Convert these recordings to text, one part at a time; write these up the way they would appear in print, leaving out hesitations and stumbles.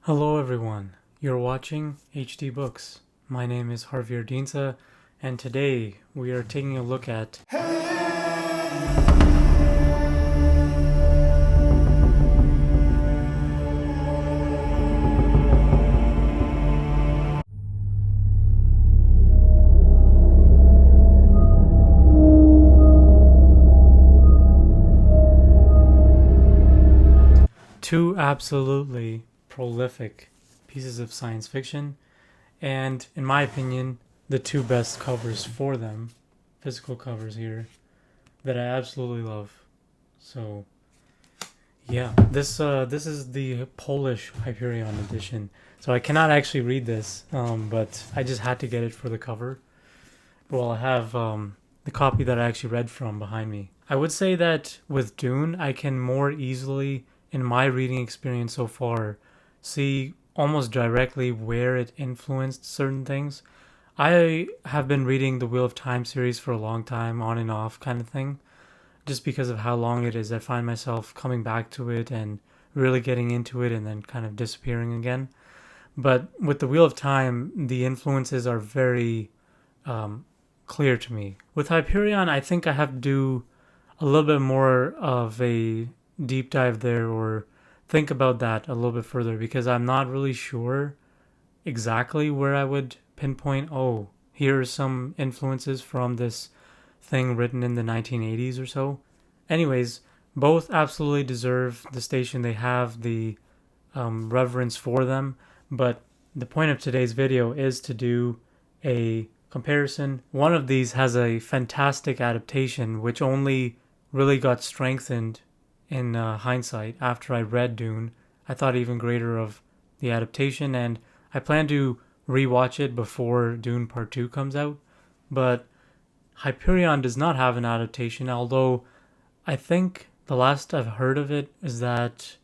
Hello everyone, you're watching HD Books. My name is Harvey Ardinsa, and today we are taking a look at two absolutely prolific pieces of science fiction, and in my opinion, the two best covers for them, physical covers here, that I absolutely love. So yeah, this is the Polish Hyperion edition. So I cannot actually read this, but I just had to get it for the cover. Well, I have the copy that I actually read from behind me. I would say that with Dune, I can more easily, in my reading experience so far, see almost directly where it influenced certain things. I have been reading the Wheel of Time series for a long time, on and off kind of thing. Just because of how long it is, I find myself coming back to it and really getting into it and then kind of disappearing again. But with the Wheel of Time, the influences are very um, clear to me. With Hyperion, I think I have to do a little bit more of a deep dive there or think about that a little bit further because I'm not really sure exactly where I would pinpoint, oh, here are some influences from this thing written in the 1980s or so. Anyways, both absolutely deserve the station they have, the reverence for them, but the point of today's video is to do a comparison. One of these has a fantastic adaptation, which only really got strengthened in hindsight after I read Dune. I thought even greater of the adaptation, and I plan to rewatch it before Dune Part 2 comes out. But Hyperion does not have an adaptation, although I think the last I've heard of it is that.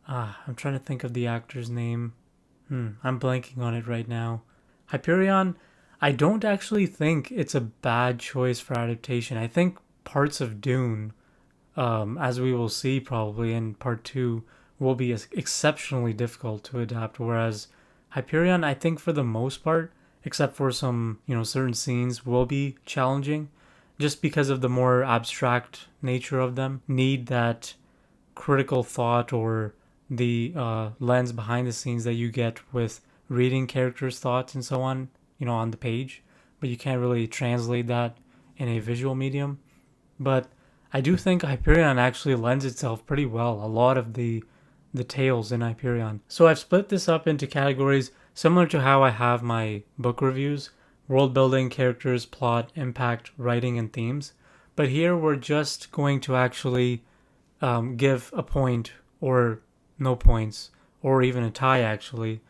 I'm trying to think of the actor's name. I'm blanking on it right now. Hyperion, I don't actually think it's a bad choice for adaptation. I think parts of Dune, as we will see probably in part two, will be exceptionally difficult to adapt. Whereas Hyperion, I think for the most part, except for some certain scenes, will be challenging, just because of the more abstract nature of them. Need that critical thought or the lens behind the scenes that you get with reading characters' thoughts and so on, on the page, but you can't really translate that in a visual medium. But I do think Hyperion actually lends itself pretty well. A lot of the tales in Hyperion. So I've split this up into categories similar to how I have my book reviews: world building, characters, plot, impact, writing, and themes. But here we're just going to actually give a point or no points, or even a tie actually,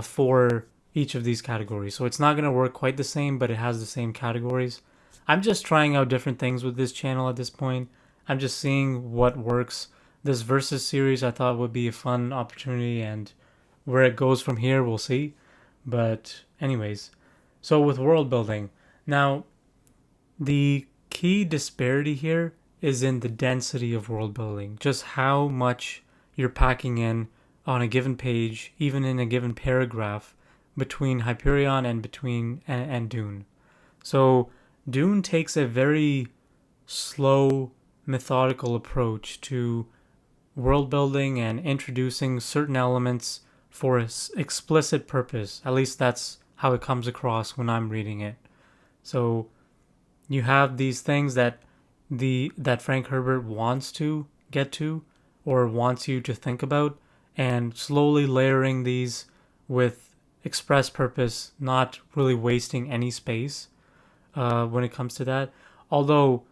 for each of these categories. So it's not going to work quite the same, but it has the same categories. I'm just trying out different things with this channel at this point. I'm just seeing what works. This Versus series I thought would be a fun opportunity, and where it goes from here, we'll see. But anyways, so with world building, now the key disparity here is in the density of world building, just how much you're packing in on a given page, even in a given paragraph, between Hyperion and and Dune. So Dune takes a very slow, methodical approach to world building and introducing certain elements for an explicit purpose. At least that's how it comes across when I'm reading it. So you have these things that Frank Herbert wants to get to or wants you to think about, and slowly layering these with express purpose, not really wasting any space when it comes to that. Although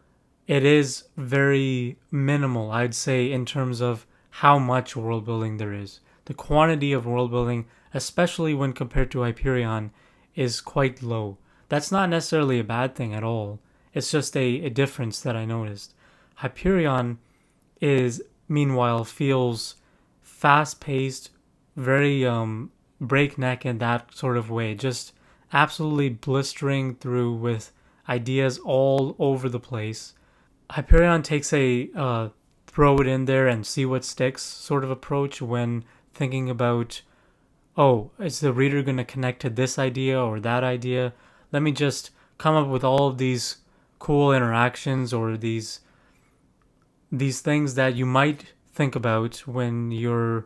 it is very minimal, I'd say, in terms of how much world building there is. The quantity of world building, especially when compared to Hyperion, is quite low. That's not necessarily a bad thing at all. It's just a difference that I noticed. Hyperion is, meanwhile, feels fast-paced, very breakneck in that sort of way. Just absolutely blistering through with ideas all over the place. Hyperion takes a throw it in there and see what sticks sort of approach when thinking about, oh, is the reader going to connect to this idea or that idea? Let me just come up with all of these cool interactions or these things that you might think about when you're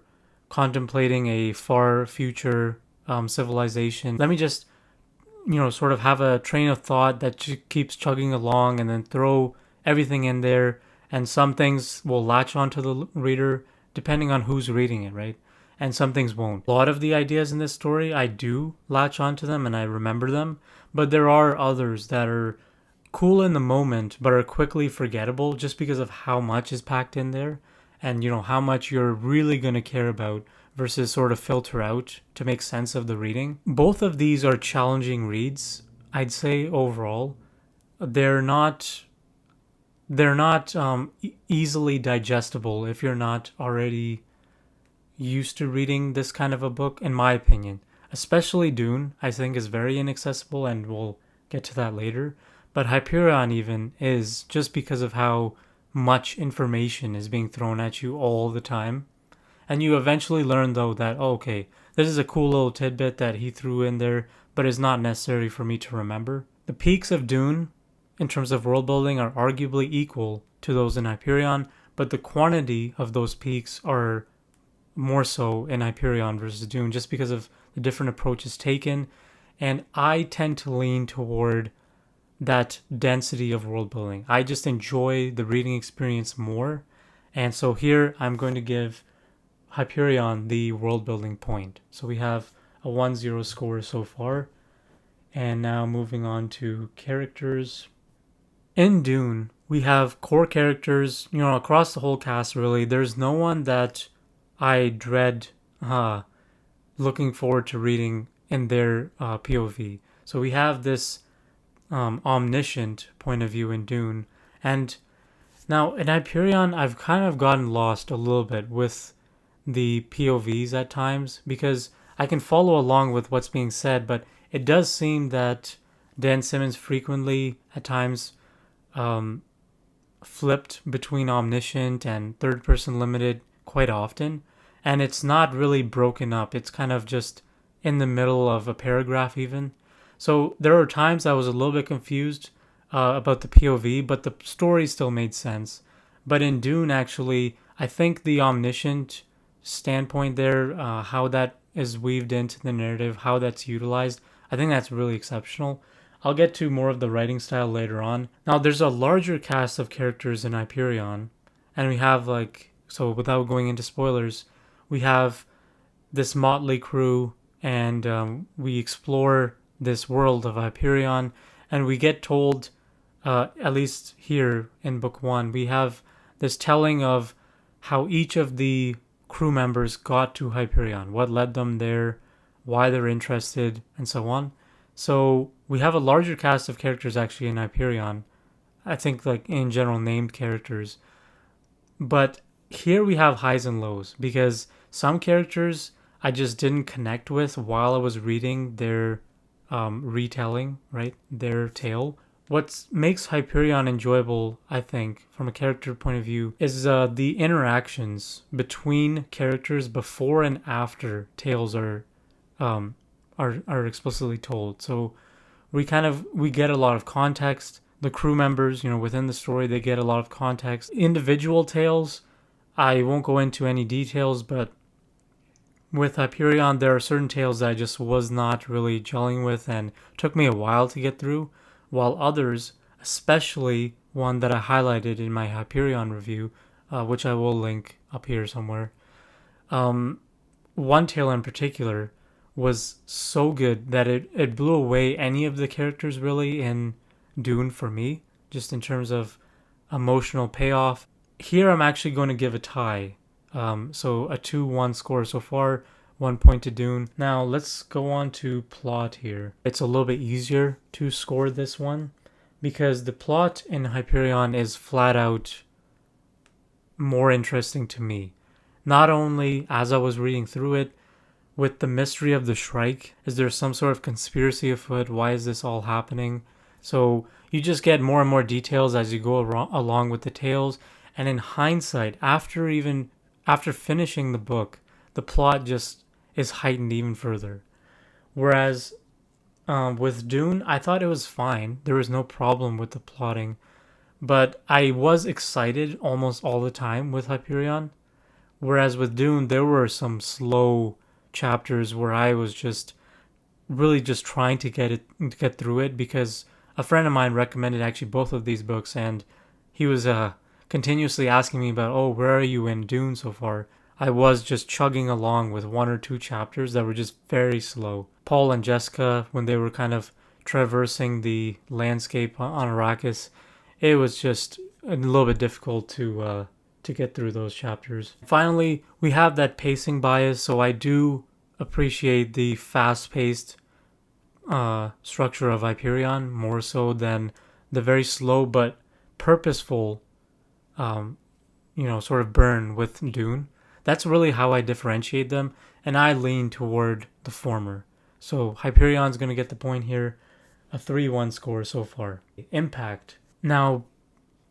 contemplating a far future civilization. Let me just, sort of have a train of thought that keeps chugging along and then throw everything in there. And some things will latch onto the reader depending on who's reading it, right? And some things won't. A lot of the ideas in this story, I do latch onto them and I remember them, but there are others that are cool in the moment but are quickly forgettable just because of how much is packed in there and how much you're really going to care about versus sort of filter out to make sense of the reading. Both of these are challenging reads, I'd say. Overall, they're not easily digestible if you're not already used to reading this kind of a book, in my opinion. Especially Dune, I think, is very inaccessible, and we'll get to that later. But Hyperion even is, just because of how much information is being thrown at you all the time. And you eventually learn, though, that, oh, okay, this is a cool little tidbit that he threw in there, but is not necessary for me to remember. The peaks of Dune, in terms of world building, are arguably equal to those in Hyperion, but the quantity of those peaks are more so in Hyperion versus Dune, just because of the different approaches taken. And I tend to lean toward that density of world building. I just enjoy the reading experience more. And so here I'm going to give Hyperion the world building point. So we have a 1-0 score so far. And now moving on to characters. In Dune, we have core characters, across the whole cast really. There's no one that I dread looking forward to reading in their POV. So we have this omniscient point of view in Dune. And now in Hyperion, I've kind of gotten lost a little bit with the POVs at times because I can follow along with what's being said, but it does seem that Dan Simmons frequently at times flipped between omniscient and third person limited quite often, and it's not really broken up. It's kind of just in the middle of a paragraph even. So there were times I was a little bit confused about the POV, but the story still made sense. But in Dune, actually, I think the omniscient standpoint there, how that is weaved into the narrative, how that's utilized, I think that's really exceptional. I'll get to more of the writing style later on. Now, there's a larger cast of characters in Hyperion, and we have so without going into spoilers, we have this motley crew, and we explore this world of Hyperion, and we get told, at least here in book 1, we have this telling of how each of the crew members got to Hyperion, what led them there, why they're interested, and so on. So we have a larger cast of characters actually in Hyperion, I think in general named characters. But here we have highs and lows because some characters I just didn't connect with while I was reading their retelling, right? Their tale. What makes Hyperion enjoyable, I think, from a character point of view, is the interactions between characters before and after tales are explicitly told. So we get a lot of context. The crew members, within the story, they get a lot of context. Individual tales, I won't go into any details, but with Hyperion, there are certain tales that I just was not really gelling with and took me a while to get through, while others, especially one that I highlighted in my Hyperion review, which I will link up here somewhere, one tale in particular was so good that it blew away any of the characters really in Dune for me, just in terms of emotional payoff. Here I'm actually going to give a tie. So a 2-1 score so far, 1 point to Dune. Now let's go on to plot here. It's a little bit easier to score this one because the plot in Hyperion is flat out more interesting to me. Not only as I was reading through it, with the mystery of the Shrike, is there some sort of conspiracy afoot? Why is this all happening? So you just get more and more details as you go along with the tales. And in hindsight, after finishing the book, the plot just is heightened even further. Whereas with Dune, I thought it was fine. There was no problem with the plotting, but I was excited almost all the time with Hyperion. Whereas with Dune, there were some slow chapters where I was just really just trying to get through it because a friend of mine recommended actually both of these books, and he was continuously asking me about, oh, where are you in Dune so far? I was just chugging along with one or two chapters that were just very slow. Paul and Jessica, when they were kind of traversing the landscape on Arrakis, it was just a little bit difficult to get through those chapters. Finally, we have that pacing bias, so I do appreciate the fast-paced structure of Hyperion more so than the very slow but purposeful, sort of burn with Dune. That's really how I differentiate them, and I lean toward the former. So Hyperion's going to get the point here, a 3-1 score so far. Impact. Now,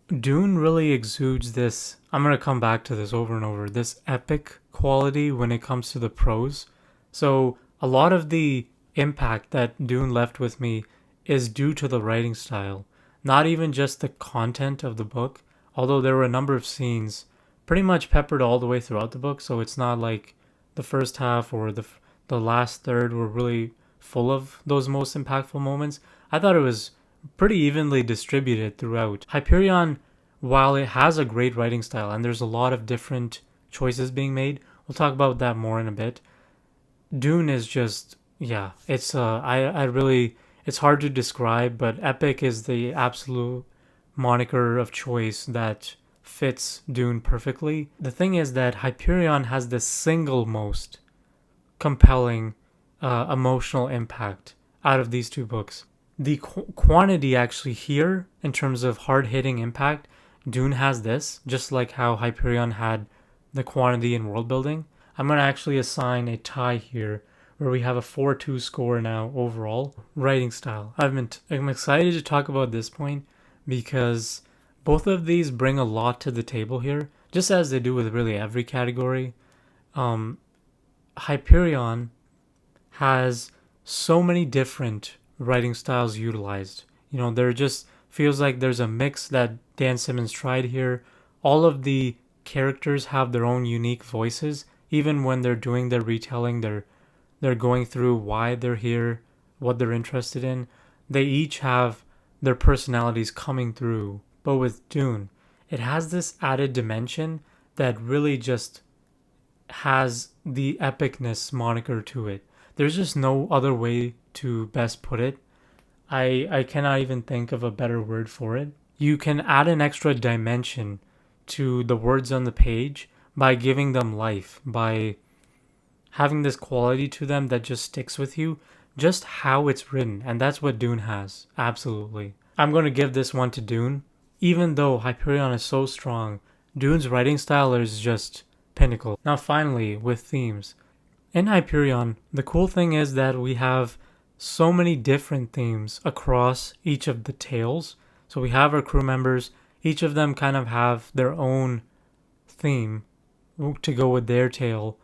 Dune really exudes this, I'm going to come back to this over and over, this epic quality when it comes to the prose. So a lot of the impact that Dune left with me is due to the writing style, not even just the content of the book, although there were a number of scenes pretty much peppered all the way throughout the book, so it's not like the first half or the last third were really full of those most impactful moments. I thought it was pretty evenly distributed throughout. Hyperion, while it has a great writing style and there's a lot of different choices being made, we'll talk about that more in a bit. Dune is just, yeah, it's I really, it's hard to describe, but epic is the absolute moniker of choice that fits Dune perfectly. The thing is that Hyperion has the single most compelling emotional impact out of these two books. The quantity actually here, in terms of hard-hitting impact, Dune has this, just like how Hyperion had the quantity in world building. I'm going to actually assign a tie here where we have a 4-2 score now overall. Writing style. I'm excited to talk about this point because both of these bring a lot to the table here, just as they do with really every category. Hyperion has so many different writing styles utilized. There just feels like there's a mix that Dan Simmons tried here. All of the characters have their own unique voices. Even when they're doing their retelling, they're going through why they're here, what they're interested in. They each have their personalities coming through. But with Dune, it has this added dimension that really just has the epicness moniker to it. There's just no other way to best put it. I cannot even think of a better word for it. You can add an extra dimension to the words on the page by giving them life, by having this quality to them that just sticks with you, just how it's written, and that's what Dune has, absolutely. I'm going to give this one to Dune. Even though Hyperion is so strong, Dune's writing style is just pinnacle. Now finally, with themes. In Hyperion, the cool thing is that we have so many different themes across each of the tales. So we have our crew members, each of them kind of have their own theme to go with their tale.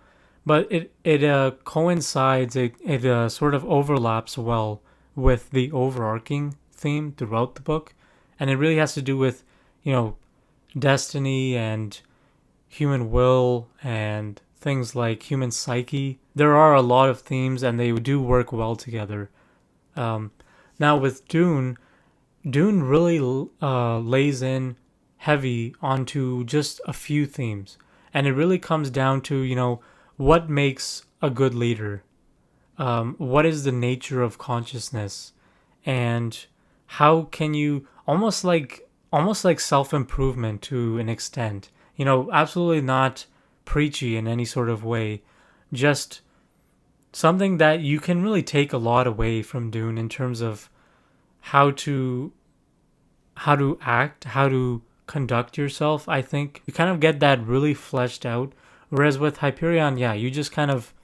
But it coincides, it sort of overlaps well with the overarching theme throughout the book. And it really has to do with, destiny and human will and things like human psyche. There are a lot of themes and they do work well together. Now with Dune really lays in heavy onto just a few themes. And it really comes down to, what makes a good leader? What is the nature of consciousness? And how can you almost like self-improvement to an extent, absolutely not preachy in any sort of way, just something that you can really take a lot away from Dune in terms of how to act, how to conduct yourself. I think you kind of get that really fleshed out, whereas with Hyperion, yeah, you just kind of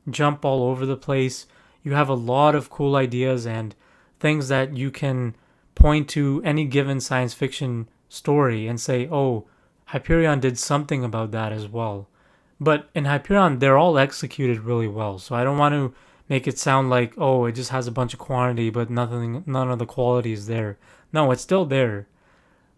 jump all over the place. You have a lot of cool ideas and things that you can point to any given science fiction story and say, oh, Hyperion did something about that as well. But in Hyperion, they're all executed really well. So I don't want to make it sound like, oh, it just has a bunch of quantity, but none of the quality is there. No, it's still there.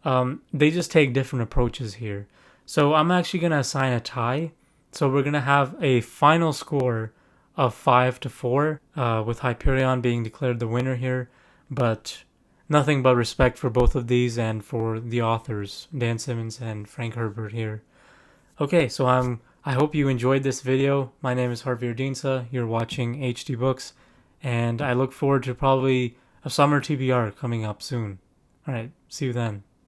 They just take different approaches here. So I'm actually gonna assign a tie. So we're gonna have a final score of 5-4, with Hyperion being declared the winner here. But nothing but respect for both of these and for the authors, Dan Simmons and Frank Herbert here. Okay, so I hope you enjoyed this video. My name is Harvey Ardinsa. You're watching HD Books, and I look forward to probably a summer TBR coming up soon. All right, see you then.